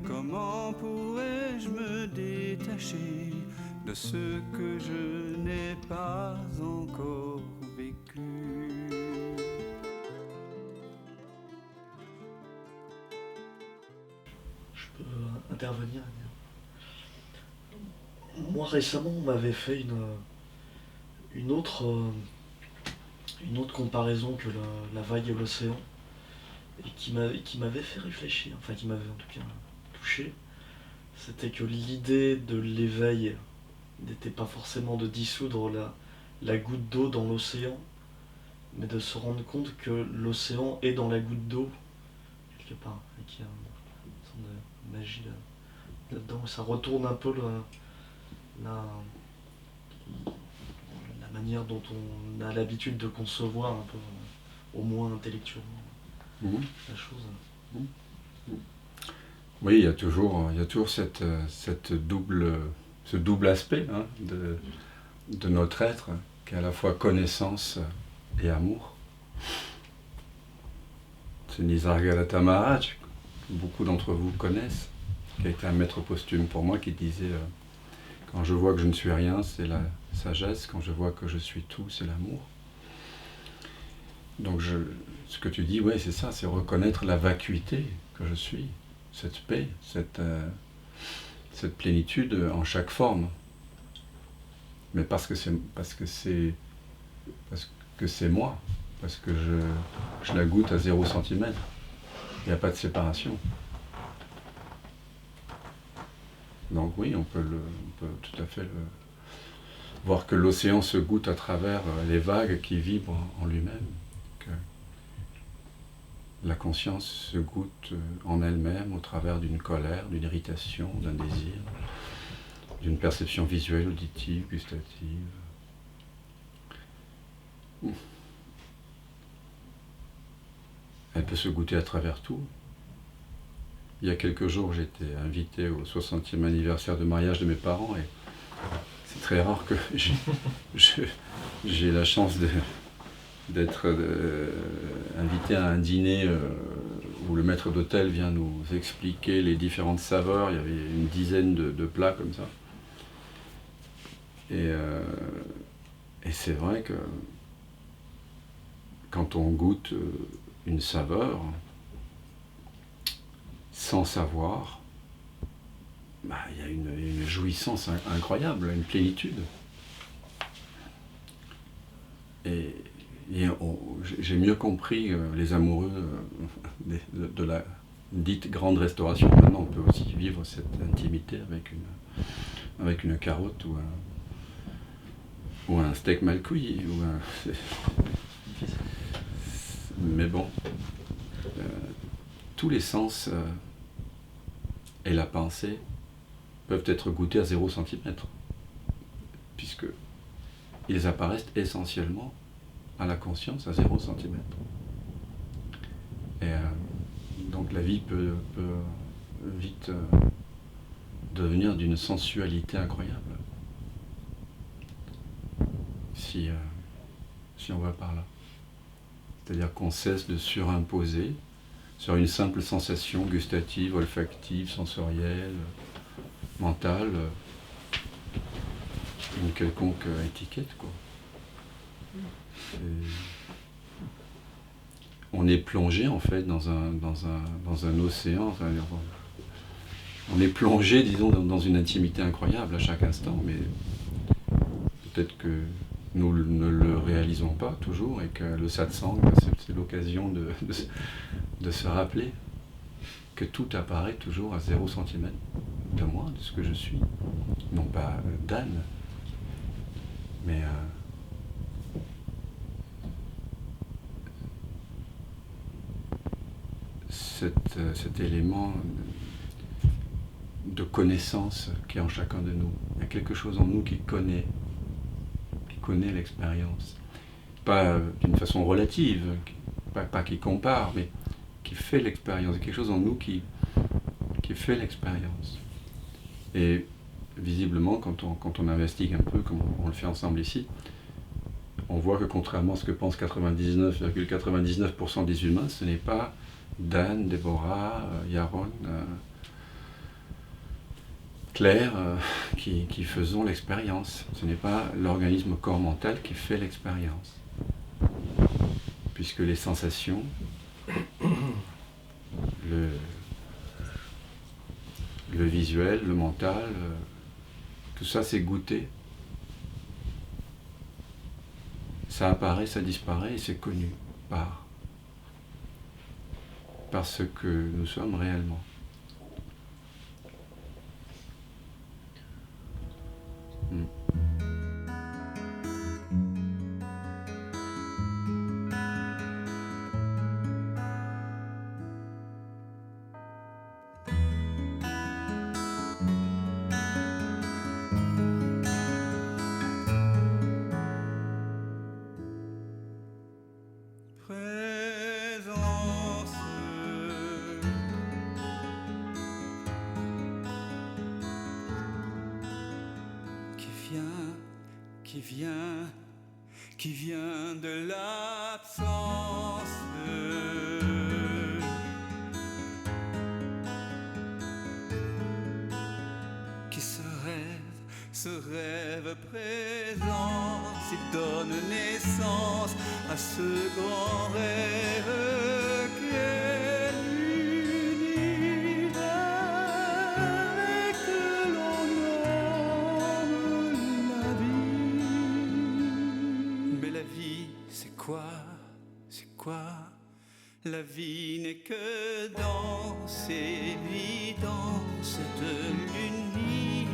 Comment pourrais-je me détacher de ce que je n'ai pas encore vécu? Je peux intervenir. Moi récemment on m'avait fait une autre comparaison que la vague et l'océan, et qui m'avait fait réfléchir, enfin qui m'avait en tout cas touché. C'était que l'idée de l'éveil n'était pas forcément de dissoudre la goutte d'eau dans l'océan, mais de se rendre compte que l'océan est dans la goutte d'eau, quelque part, et qu'il y a une sorte de magie là-dedans. Ça retourne un peu la manière dont on a l'habitude de concevoir, un peu, au moins intellectuellement, la chose. Oui, il y a toujours ce double aspect de notre être, qui est à la fois connaissance et amour. C'est Nisargadatta Maharaj, que beaucoup d'entre vous connaissent, qui a été un maître posthume pour moi, qui disait quand je vois que je ne suis rien, c'est la sagesse, quand je vois que je suis tout, c'est l'amour. Donc ce que tu dis, ouais, c'est ça, c'est reconnaître la vacuité que je suis, cette paix, cette plénitude en chaque forme. Mais parce que c'est moi, parce que je la goûte à 0 centimètre. Il n'y a pas de séparation. Donc oui, on peut tout à fait voir que l'océan se goûte à travers les vagues qui vibrent en lui-même. Que la conscience se goûte en elle-même au travers d'une colère, d'une irritation, d'un désir, d'une perception visuelle, auditive, gustative. Elle peut se goûter à travers tout. Il y a quelques jours, j'étais invité au 60e anniversaire de mariage de mes parents, et c'est très rare que j'ai la chance d'être invité à un dîner où le maître d'hôtel vient nous expliquer les différentes saveurs. Il y avait une dizaine de plats comme ça. Et c'est vrai que quand on goûte une saveur, sans savoir, il y a une jouissance incroyable, une plénitude. Et j'ai mieux compris les amoureux de la dite grande restauration. Maintenant, on peut aussi vivre cette intimité avec une carotte ou un steak mal cuit. Mais bon, tous les sens et la pensée peuvent être goûtés à 0 centimètre, puisque ils apparaissent essentiellement à la conscience à 0 centimètre. Et donc la vie peut vite devenir d'une sensualité incroyable, si on va par là. C'est-à-dire qu'on cesse de surimposer sur une simple sensation gustative, olfactive, sensorielle, mentale, une quelconque étiquette, quoi. On est plongé en fait dans un océan, enfin, on est plongé, disons, dans une intimité incroyable à chaque instant, mais peut-être que nous ne le réalisons pas toujours, et que le satsang, c'est l'occasion de se rappeler que tout apparaît toujours à 0 centimètre de moi, de ce que je suis. Non pas d'âne, mais cet élément de connaissance qui est en chacun de nous. Il y a quelque chose en nous qui connaît l'expérience. Pas d'une façon relative, pas qui compare, mais qui fait l'expérience. Il y a quelque chose en nous qui fait l'expérience. Et visiblement, quand on investigue un peu, comme on le fait ensemble ici, on voit que contrairement à ce que pensent 99,99% des humains, ce n'est pas Dan, Déborah, Yaron, clairs qui faisons l'expérience. Ce n'est pas l'organisme corps mental qui fait l'expérience. Puisque les sensations, le visuel, le mental, tout ça c'est goûté. Ça apparaît, ça disparaît et c'est connu par ce que nous sommes réellement. Qui vient de l'absence, qui se rêve présent, s'il donne naissance à ce grand rêve qu'est l'univers et que l'on nomme la vie. Mais la vie, c'est quoi? C'est quoi? La vie n'est que danse, évidence de l'unique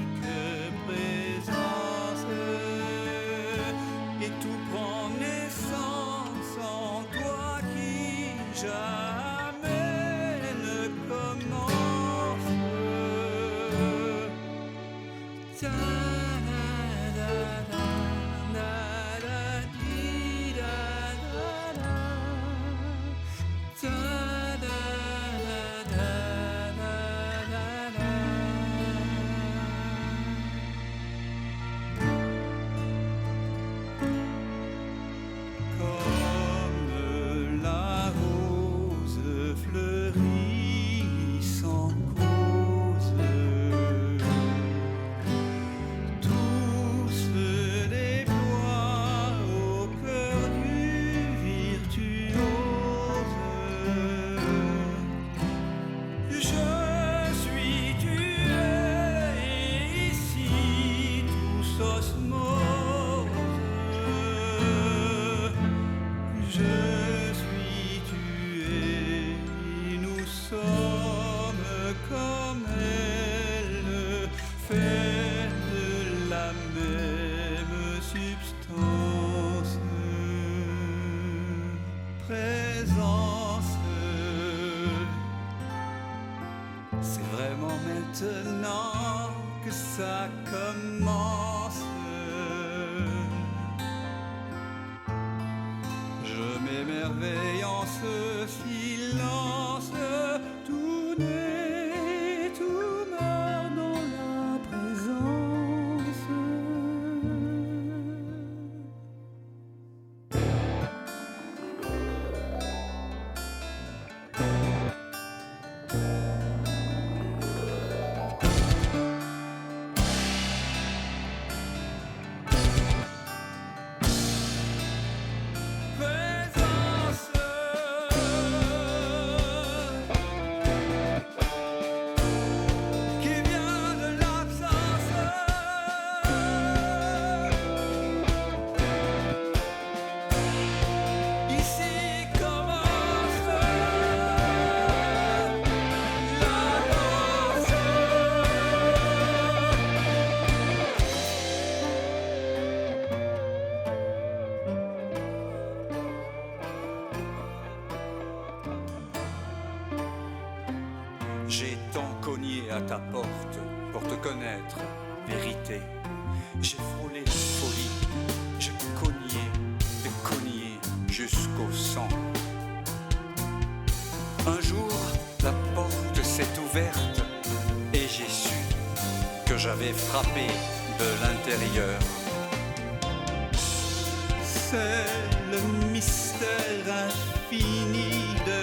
présence. Et tout prend naissance en toi qui jamais ne commence. Maintenant que ça commence, je m'émerveille en ce silence. Tout naît, tout meurt dans la présence. J'ai tant cogné à ta porte pour te connaître, vérité. J'ai frôlé la folie, j'ai cogné jusqu'au sang. Un jour, la porte s'est ouverte et j'ai su que j'avais frappé de l'intérieur. C'est le mystère infini de